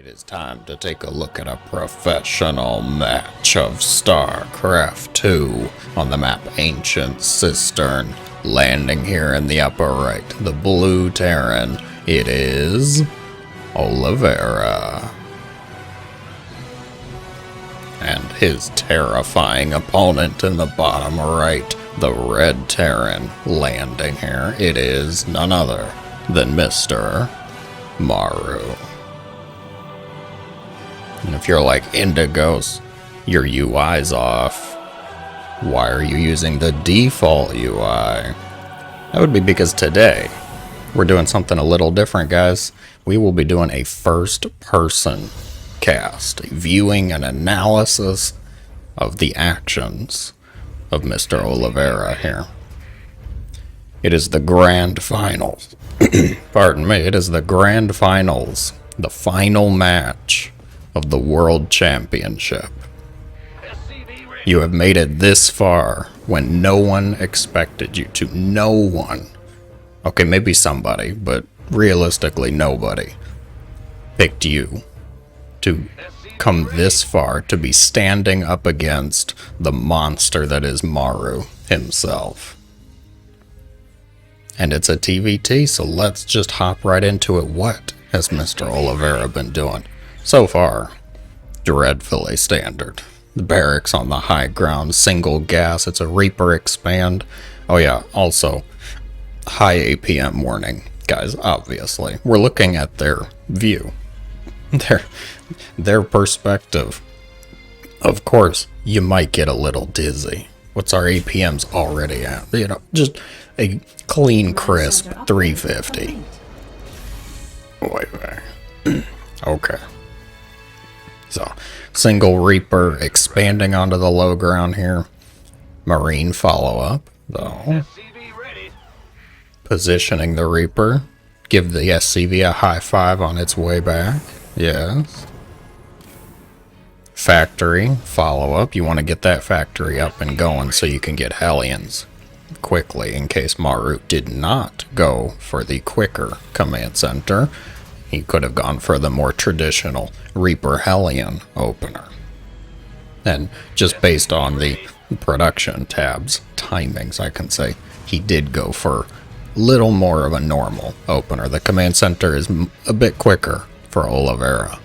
It is time to take a look at a professional match of StarCraft 2 on the map Ancient Cistern. Landing here in the upper right, the blue Terran, it is Oliveira. And his terrifying opponent in the bottom right, the red Terran, landing here, it is none other than Mr. Maru. And if you're like Indigos, your UI's off. Why are you using the default UI? That would be because today we're doing something a little different, guys. We will be doing a first-person cast, a viewing and analysis of the actions of Mr. Oliveira here. It is the grand finals. Pardon me, it is the grand finals, the final match of the World Championship. You have made it this far when no one expected you to. No one. Okay, maybe somebody, but realistically nobody picked you to come this far, to be standing up against the monster that is Maru himself. And it's a TvT, so let's just hop right into it. What has Mr. Oliveira been doing? So far, dreadfully standard. The barracks on the high ground, single gas, it's a Reaper expand. Oh yeah, also, high APM warning, guys, obviously. We're looking at their view, their perspective. Of course, you might get a little dizzy. What's our APMs already at? You know, just a clean, crisp 350. Wait. Okay. So, single Reaper expanding onto the low ground here. Marine follow-up, though. Positioning the Reaper. Give the SCV a high five on its way back. Yes. Factory follow-up. You want to get that factory up and going so you can get Hellions quickly in case Maru did not go for the quicker command center. He could have gone for the more traditional Reaper Hellion opener. And just based on the production tabs, timings, I can say, he did go for little more of a normal opener. The command center is a bit quicker for Oliveira.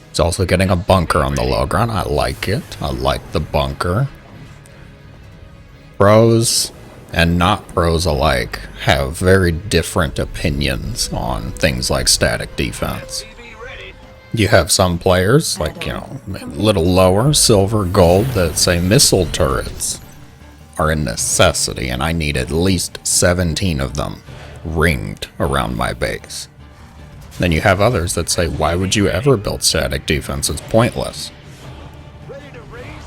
He's also getting a bunker on the low ground. I like it. I like the bunker. Pros and not pros alike have very different opinions on things like static defense. You have some players, like, you know, a little lower, silver, gold, that say missile turrets are a necessity and I need at least 17 of them ringed around my base. Then you have others that say, why would you ever build static defense? It's pointless.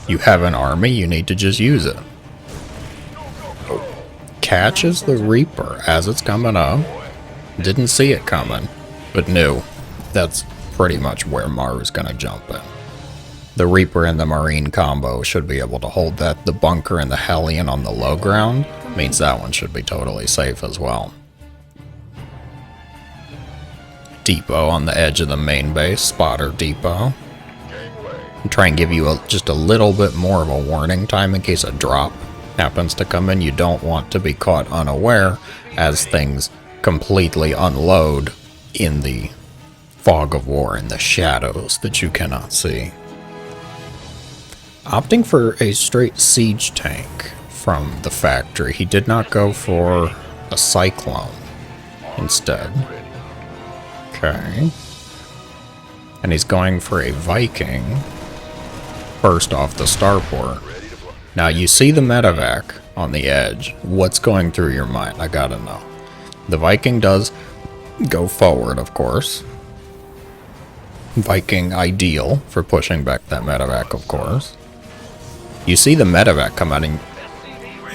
You have an army, you need to just use it. Catches the Reaper as it's coming up. Didn't see it coming, but knew that's pretty much where Maru's gonna jump in. The Reaper and the Marine combo should be able to hold that. The bunker and the Hellion on the low ground means that one should be totally safe as well. Depot on the edge of the main base, spotter depot. And try and give you just a little bit more of a warning time in case a drop happens to come in. You don't want to be caught unaware as things completely unload in the fog of war, in the shadows that you cannot see. Opting for a straight siege tank from the factory. He did not go for a Cyclone instead. Okay. And he's going for a Viking first off the starport. Now, you see the medevac on the edge. What's going through your mind? I gotta know. The Viking does go forward, of course. Viking ideal for pushing back that medevac, of course. You see the medevac come out, and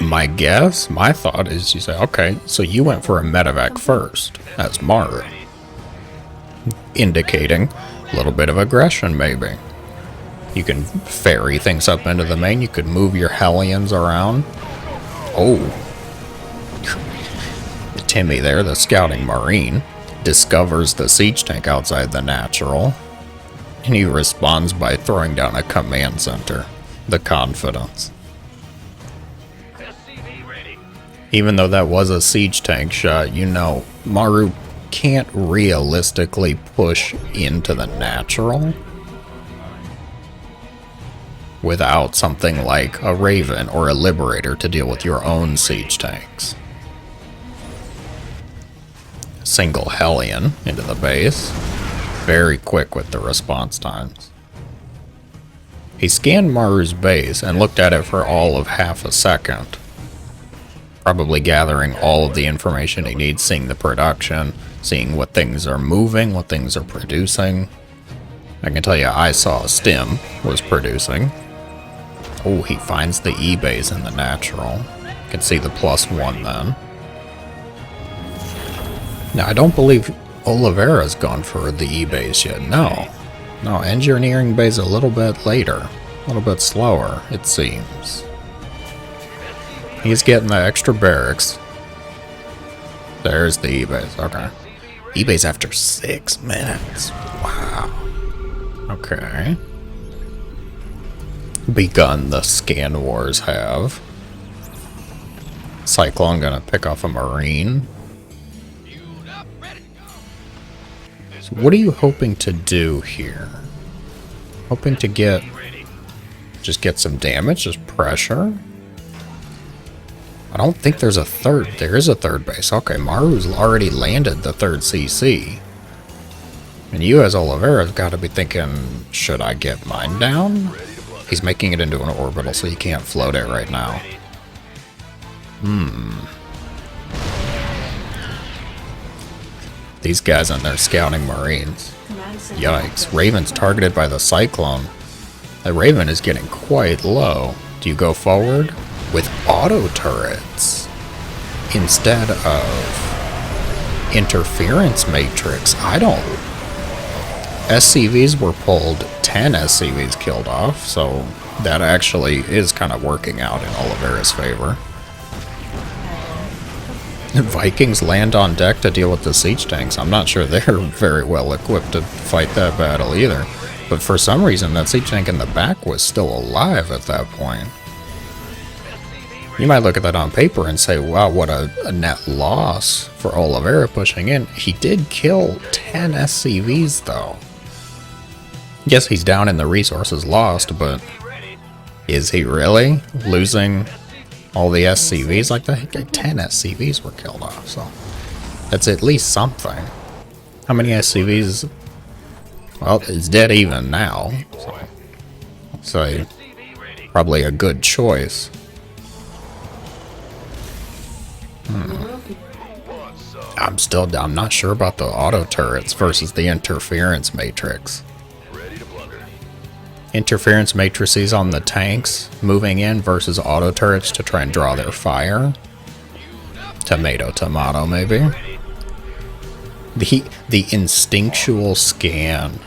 my guess, my thought is you say, okay, so you went for a medevac first. That's Maru. Indicating a little bit of aggression, maybe. You can ferry things up into the main. You could move your Hellions around. Oh. Timmy there, the scouting Marine, discovers the siege tank outside the natural. And he responds by throwing down a command center. The confidence. Even though that was a siege tank shot, you know, Maru can't realistically push into the natural without something like a Raven or a Liberator to deal with your own siege tanks. Single Hellion into the base. Very quick with the response times. He scanned Maru's base and looked at it for all of half a second. Probably gathering all of the information he needs, seeing the production, seeing what things are moving, what things are producing. I can tell you I saw Stim was producing. Oh, he finds the E-base in the natural. You can see the +1 then. Now, I don't believe Oliveira's gone for the E-base yet. No. No, engineering base a little bit later. A little bit slower, it seems. He's getting the extra barracks. There's the E-base. Okay. E-base after 6 minutes. Wow. Okay. Begun the scan wars have. Cyclone gonna pick off a Marine. So what are you hoping to do here? Hoping to get... just get some damage? Just pressure? I don't think there's a third. There is a third base. Okay, Maru's already landed the third CC. And you as Oliveira's got to be thinking, should I get mine down? He's making it into an orbital, so you can't float it right now. These guys in there scouting Marines. Yikes. Raven's targeted by the Cyclone. The Raven is getting quite low. Do you go forward? With auto turrets instead of interference matrix. I don't... SCVs were pulled, 10 SCVs killed off, so that actually is kind of working out in Oliveira's favor. Vikings land on deck to deal with the siege tanks. I'm not sure they're very well equipped to fight that battle either, but for some reason that siege tank in the back was still alive at that point. You might look at that on paper and say, wow, what a net loss for Oliveira pushing in. He did kill 10 SCVs, though. Yes, he's down in the resources lost, but is he really losing all the SCVs like that? 10 SCVs were killed off, so that's at least something. How many SCVs? Well, it's dead even now, so probably a good choice. I'm not sure about the auto turrets versus the interference matrix. Interference matrices on the tanks moving in versus auto turrets to try and draw their fire. Tomato, tomato, maybe. The instinctual scan.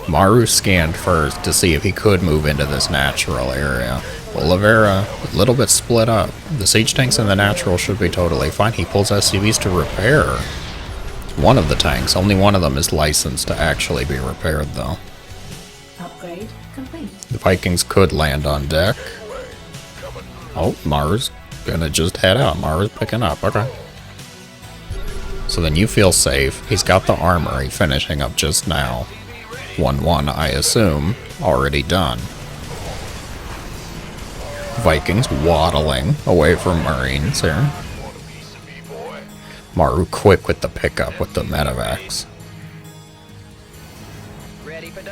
Maru scanned first to see if he could move into this natural area. Oliveira, a little bit split up. The siege tanks in the natural should be totally fine. He pulls SCVs to repair one of the tanks. Only one of them is licensed to actually be repaired, though. Upgrade complete. The Vikings could land on deck. Oh, Maru's gonna just head out. Maru's picking up. Okay. So then you feel safe. He's got the armory finishing up just now. 1-1, I assume, already done. Vikings waddling away from Marines here. Maru quick with the pickup with the medevacs.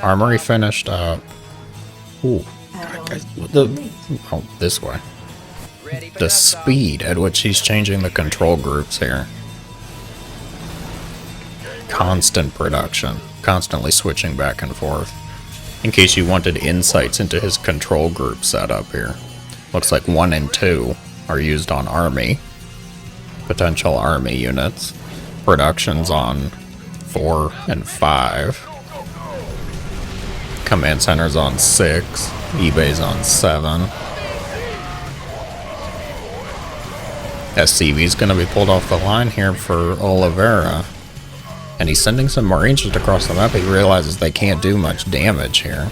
Armory finished up. Ooh. Oh, this way. The speed at which he's changing the control groups here. Constant production. Constantly switching back and forth. In case you wanted insights into his control group setup here. Looks like 1 and 2 are used on army. Potential army units. Production's on 4 and 5. Command center's on 6. eBay's on 7. SCV's gonna be pulled off the line here for Oliveira. And he's sending some Marines just across the map. He realizes they can't do much damage here.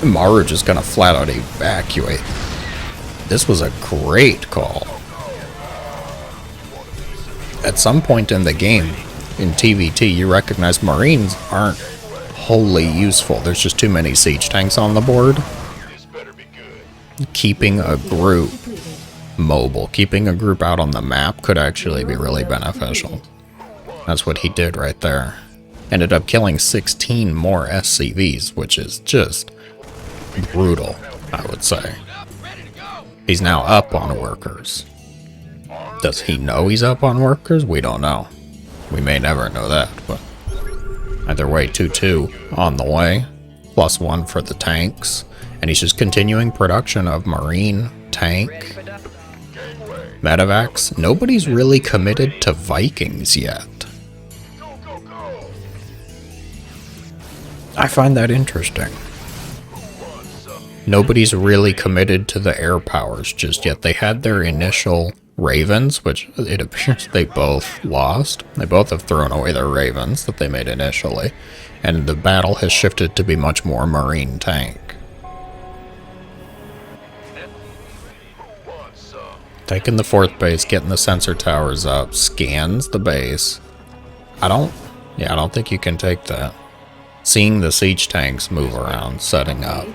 Maru just gonna flat out evacuate. This was a great call. At some point in the game, in TvT, you recognize Marines aren't wholly useful. There's just too many siege tanks on the board. Keeping a group mobile, keeping a group out on the map could actually be really beneficial. That's what he did right there. Ended up killing 16 more SCVs, which is just brutal, I would say. He's now up on workers. Does he know he's up on workers? We don't know. We may never know that, but either way, 2-2 on the way. +1 for the tanks. And he's just continuing production of Marine, tank, medevacs. Nobody's really committed to Vikings yet. I find that interesting. Nobody's really committed to the air powers just yet. They had their initial Ravens, which it appears they both lost. They both have thrown away their Ravens that they made initially. And the battle has shifted to be much more Marine tank. Taking the 4th base, getting the sensor towers up, scans the base. I don't think you can take that. Seeing the siege tanks move around, setting up,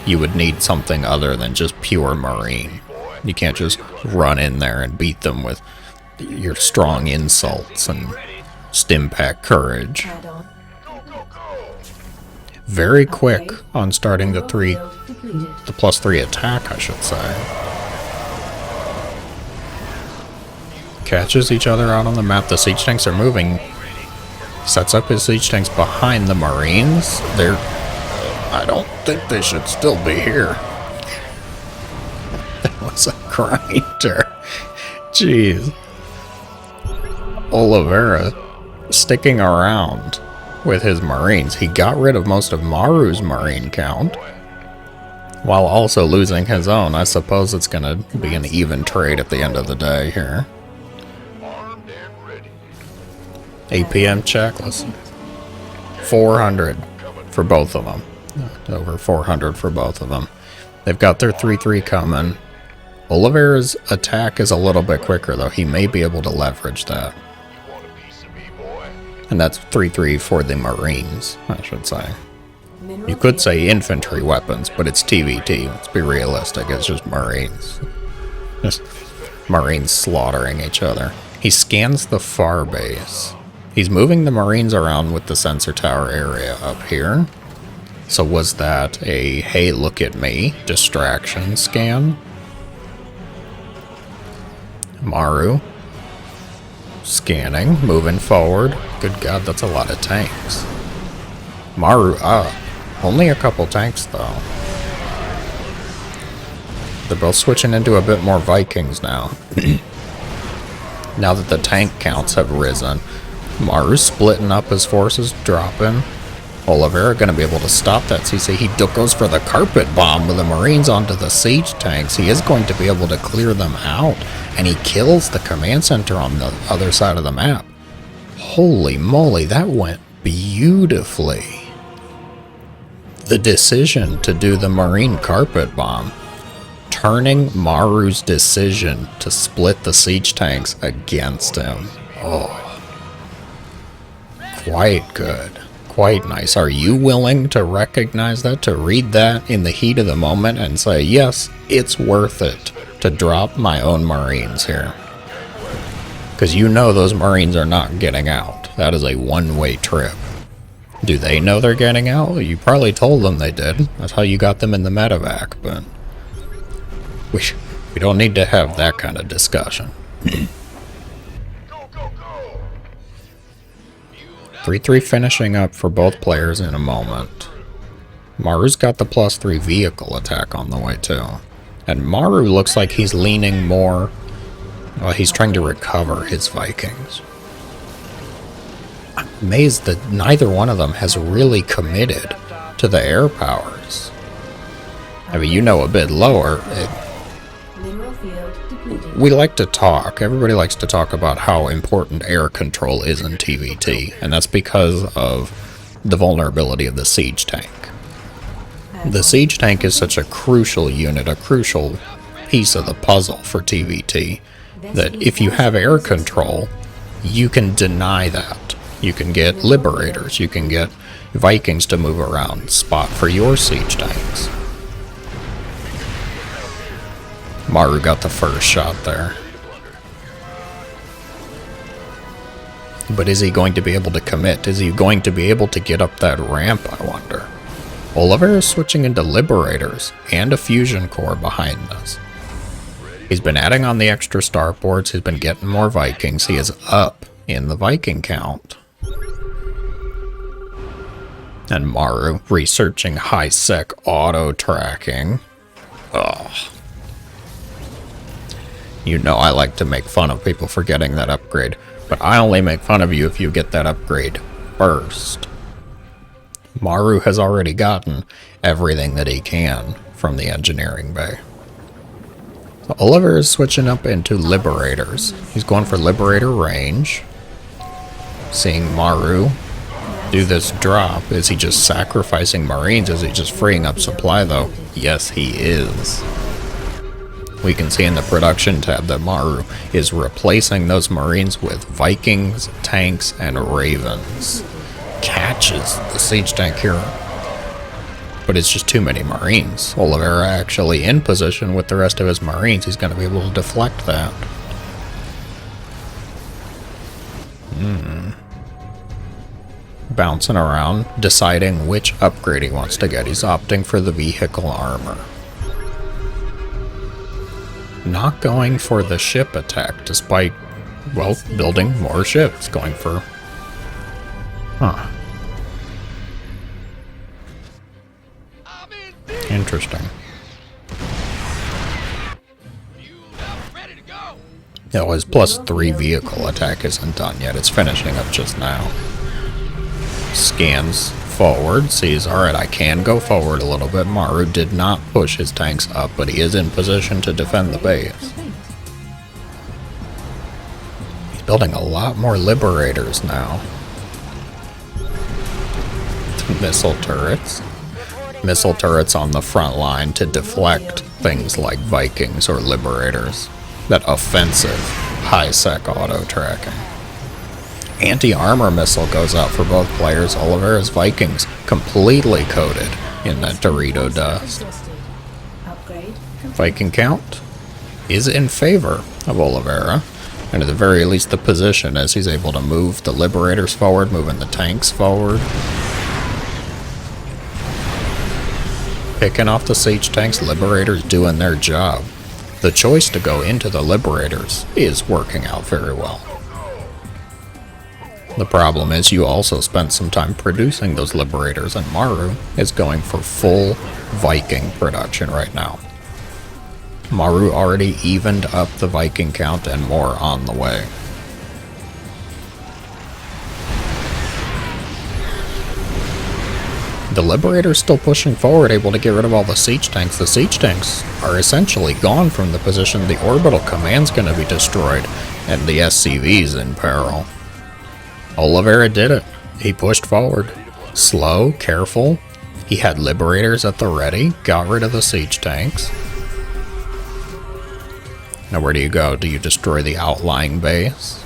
you would need something other than just pure Marine. You can't just run in there and beat them with your strong insults and Stimpack courage. Very quick on starting the +3 attack, I should say. Catches each other out on the map. The siege tanks are moving. Sets up his siege tanks behind the Marines. I don't think they should still be here. That was a grinder. Jeez. Oliveira sticking around with his Marines. He got rid of most of Maru's Marine count while also losing his own. I suppose it's going to be an even trade at the end of the day here. APM checklist. 400 for both of them. Over 400 for both of them. They've got their 3-3 coming. Oliveira's attack is a little bit quicker, though. He may be able to leverage that. And that's 3-3 for the Marines, I should say. You could say infantry weapons, but it's TvT. Let's be realistic. It's just Marines. Just Marines slaughtering each other. He scans the far base. He's moving the Marines around with the sensor tower area up here. So was that a, hey, look at me, distraction scan? Maru. Scanning, moving forward. Good God, that's a lot of tanks. Maru up. Only a couple tanks, though. They're both switching into a bit more Vikings now. Now that the tank counts have risen. Maru's splitting up his forces, dropping. Oliveira going to be able to stop that CC. He goes for the carpet bomb with the Marines onto the siege tanks. He is going to be able to clear them out. And he kills the command center on the other side of the map. Holy moly, that went beautifully. The decision to do the Marine carpet bomb, turning Maru's decision to split the siege tanks against him. Oh. Quite good. Quite nice. Are you willing to recognize that, to read that in the heat of the moment and say, yes, it's worth it to drop my own Marines here? Because you know those Marines are not getting out. That is a one-way trip. Do they know they're getting out? You probably told them they did. That's how you got them in the medevac, but we don't need to have that kind of discussion. 3-3 finishing up for both players in a moment. Maru's got the +3 vehicle attack on the way too. And Maru looks like he's leaning more... Well, he's trying to recover his Vikings. I'm amazed that neither one of them has really committed to the air powers. I mean, you know, a bit lower. we like to talk, everybody likes to talk about how important air control is in TvT, and that's because of the vulnerability of the siege tank. The siege tank is such a crucial unit, a crucial piece of the puzzle for TvT, that if you have air control, you can deny that. You can get liberators, you can get Vikings to move around, spot for your siege tanks. Maru got the first shot there. But is he going to be able to commit? Is he going to be able to get up that ramp, I wonder? Oliveira is switching into liberators and a fusion core behind this. He's been adding on the extra starports, he's been getting more Vikings, he is up in the Viking count. And Maru researching high-sec auto-tracking. Ugh. You know I like to make fun of people for getting that upgrade, but I only make fun of you if you get that upgrade first. Maru has already gotten everything that he can from the engineering bay. So Oliver is switching up into liberators. He's going for liberator range. Seeing Maru do this drop. Is he just sacrificing Marines? Is he just freeing up supply though? Yes, he is. We can see in the production tab that Maru is replacing those Marines with Vikings, tanks, and Ravens. Catches the siege tank here. But it's just too many Marines. Oliveira actually in position with the rest of his Marines. He's going to be able to deflect that. Bouncing around, deciding which upgrade he wants to get. He's opting for the vehicle armor. Not going for the ship attack, despite, well, building more ships. Going for... Huh. Interesting. Yeah, his +3 vehicle attack isn't done yet. It's finishing up just now. Scans forward, sees, alright, I can go forward a little bit. Maru did not push his tanks up, but he is in position to defend the base. He's building a lot more liberators now. Missile turrets. Missile turrets on the front line to deflect things like Vikings or liberators. That offensive high-sec auto-tracking. Anti-armor missile goes out for both players. Oliveira's Vikings completely coated in that Dorito dust. Viking count is in favor of Oliveira, and at the very least the position as he's able to move the liberators forward, moving the tanks forward. Picking off the siege tanks, liberators doing their job. The choice to go into the liberators is working out very well. The problem is you also spent some time producing those liberators, and Maru is going for full Viking production right now. Maru already evened up the Viking count and more on the way. The Liberator's still pushing forward, able to get rid of all the siege tanks. The siege tanks are essentially gone from the position. The orbital command's going to be destroyed, and the SCV's in peril. Oliveira did it. He pushed forward. Slow, careful. He had Liberators at the ready, got rid of the siege tanks. Now where do you go? Do you destroy the outlying base?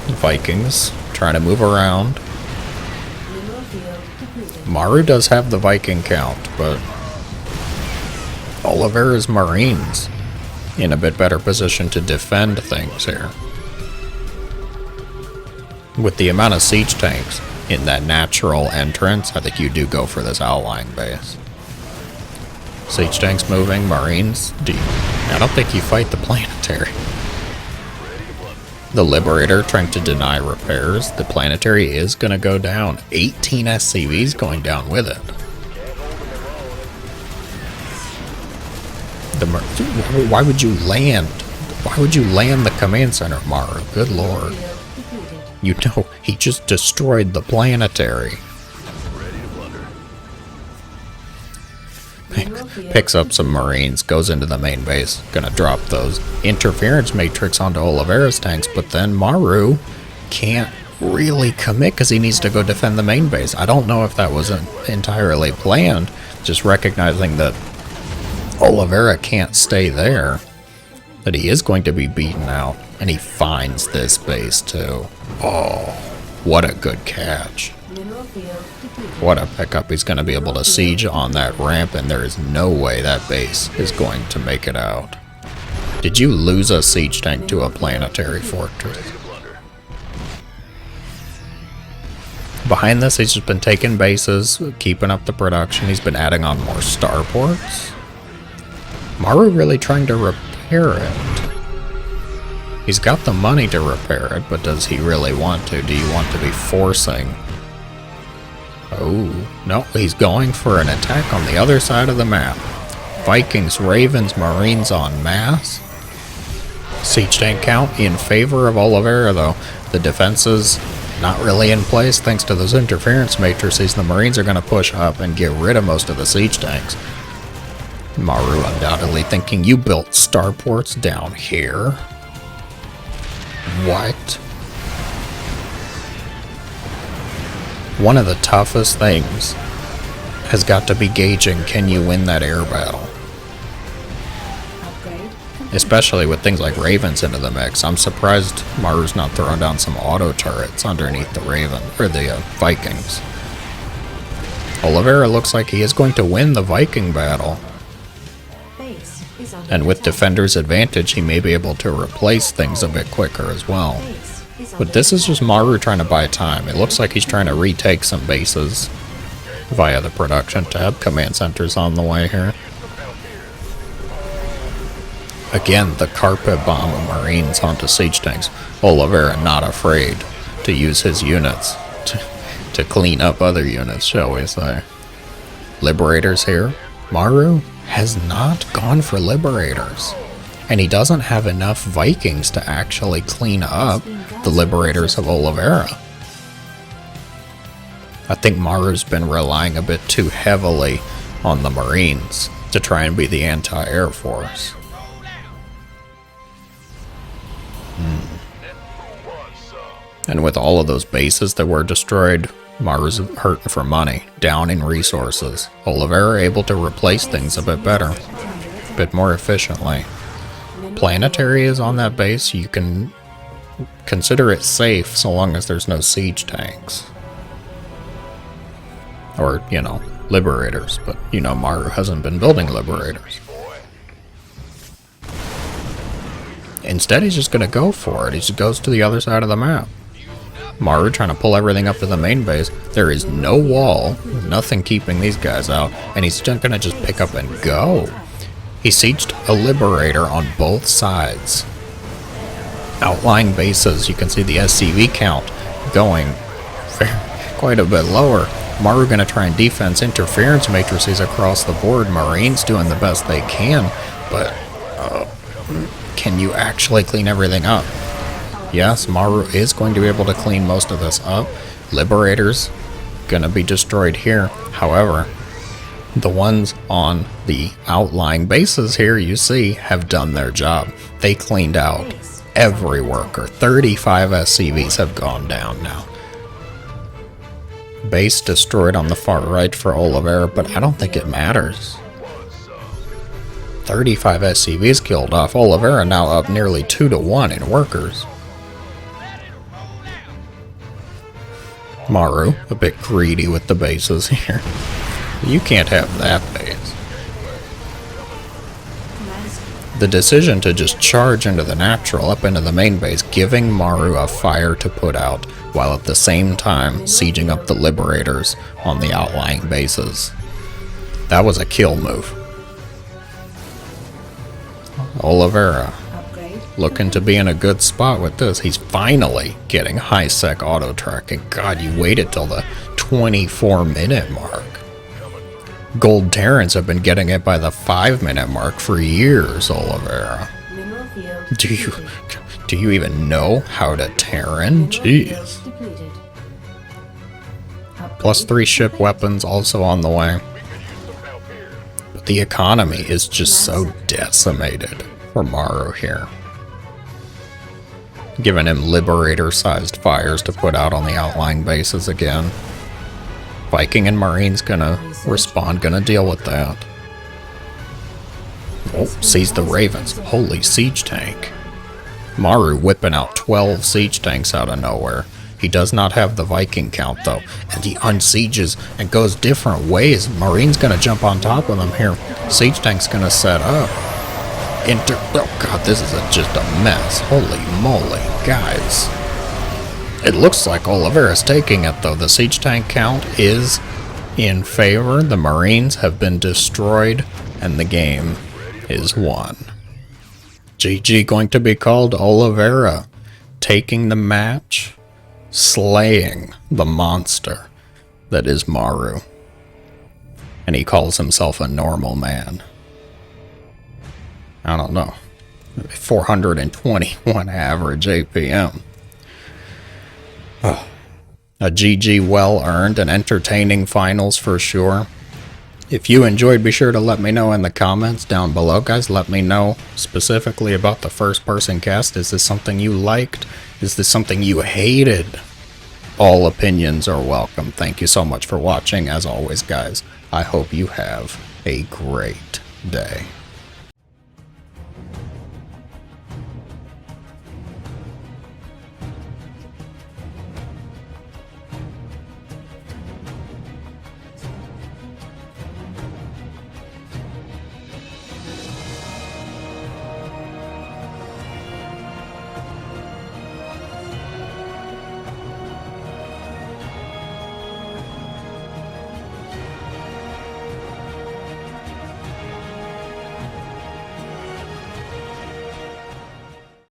Vikings trying to move around. Maru does have the Viking count, but Oliveira's Marines in a bit better position to defend things here. With the amount of siege tanks in that natural entrance, I think you do go for this outlying base. Siege tanks moving, Marines. I don't think you fight the planetary. The Liberator trying to deny repairs. The planetary is going to go down. 18 SCVs going down with it. Why would you land? Why would you land the command center, Maru? Good lord. You know, he just destroyed the planetary. Picks up some Marines, goes into the main base. Gonna drop those interference matrix onto Oliveira's tanks, but then Maru can't really commit because he needs to go defend the main base. I don't know if that wasn't entirely planned, just recognizing that Oliveira can't stay there, that he is going to be beaten out, and he finds this base too. Oh, what a good catch. What a pickup. He's going to be able to siege on that ramp, and there is no way that base is going to make it out. Did you lose a siege tank to a planetary fortress? Behind this, he's just been taking bases, keeping up the production. He's been adding on more starports. Maru really trying to repair it. He's got the money to repair it, but does he really want to? Do you want to be forcing? Oh, no, he's going for an attack on the other side of the map. Vikings, Ravens, Marines en masse. Siege tank count in favor of Oliveira, though. The defenses not really in place thanks to those interference matrices. The Marines are going to push up and get rid of most of the siege tanks. Maru undoubtedly thinking, you built starports down here. What? One of the toughest things has got to be gauging, can you win that air battle? Especially with things like Ravens into the mix. I'm surprised Maru's not throwing down some auto turrets underneath the Vikings. Oliveira looks like he is going to win the Viking battle. And with Defender's advantage, he may be able to replace things a bit quicker as well. But this is just Maru trying to buy time. It looks like he's trying to retake some bases via the production tab. Command center's on the way here. Again, the carpet bomb of Marines onto siege tanks. Oliveira not afraid to use his units to clean up other units, shall we say. Liberators here. Maru has not gone for Liberators. And he doesn't have enough Vikings to actually clean up the Liberators of Oliveira. I think Maru's been relying a bit too heavily on the Marines to try and be the anti-air force. And with all of those bases that were destroyed, Maru's hurting for money, down in resources. Oliveira able to replace things a bit better, a bit more efficiently. Planetary is on that base. You can consider it safe so long as there's no siege tanks. Or, you know, Liberators. But, you know, Maru hasn't been building Liberators. Instead, he's just going to go for it. He just goes to the other side of the map. Maru trying to pull everything up to the main base. There is no wall, nothing keeping these guys out, and he's just going to just pick up and go. He sieged a Liberator on both sides. Outlying bases, you can see the SCV count going quite a bit lower. Maru going to try and defense interference matrices across the board. Marines doing the best they can, but can you actually clean everything up? Yes, Maru is going to be able to clean most of this up. Liberators going to be destroyed here. However, the ones on the outlying bases here, you see, have done their job. They cleaned out every worker. 35 SCVs have gone down now. Base destroyed on the far right for Oliveira, but I don't think it matters. 35 SCVs killed off. Oliveira now up nearly 2-1 in workers. Maru, a bit greedy with the bases here. You can't have that base. The decision to just charge into the natural, up into the main base, giving Maru a fire to put out, while at the same time sieging up the Liberators on the outlying bases. That was a kill move. Oliveira looking to be in a good spot with this. He's finally getting high-sec auto-tracking. God, you waited till the 24-minute mark. Gold Terrans have been getting it by the 5-minute mark for years, Oliveira. Do you even know how to Terran? Jeez. +3 ship weapons also on the way. The economy is just so decimated for Maru here. Giving him Liberator-sized fires to put out on the outlying bases again. Viking and Marine's gonna respond, gonna deal with that. Oh, sees the Ravens. Holy siege tank. Maru whipping out 12 siege tanks out of nowhere. He does not have the Viking count though, and he unsieges and goes different ways. Marine's gonna jump on top of them here. Siege tank's gonna set up. Oh god, this is just a mess. Holy moly, guys. It looks like Oliveira's taking it though. The siege tank count is in favor. The Marines have been destroyed, and the game is won. GG going to be called. Oliveira taking the match, slaying the monster that is Maru. And he calls himself a normal man. I don't know. 421 average APM. Oh. A GG well earned and entertaining finals for sure. If you enjoyed, be sure to let me know in the comments down below, guys. Let me know specifically about the first person cast. Is this something you liked? Is this something you hated? All opinions are welcome. Thank you so much for watching. As always, guys, I hope you have a great day.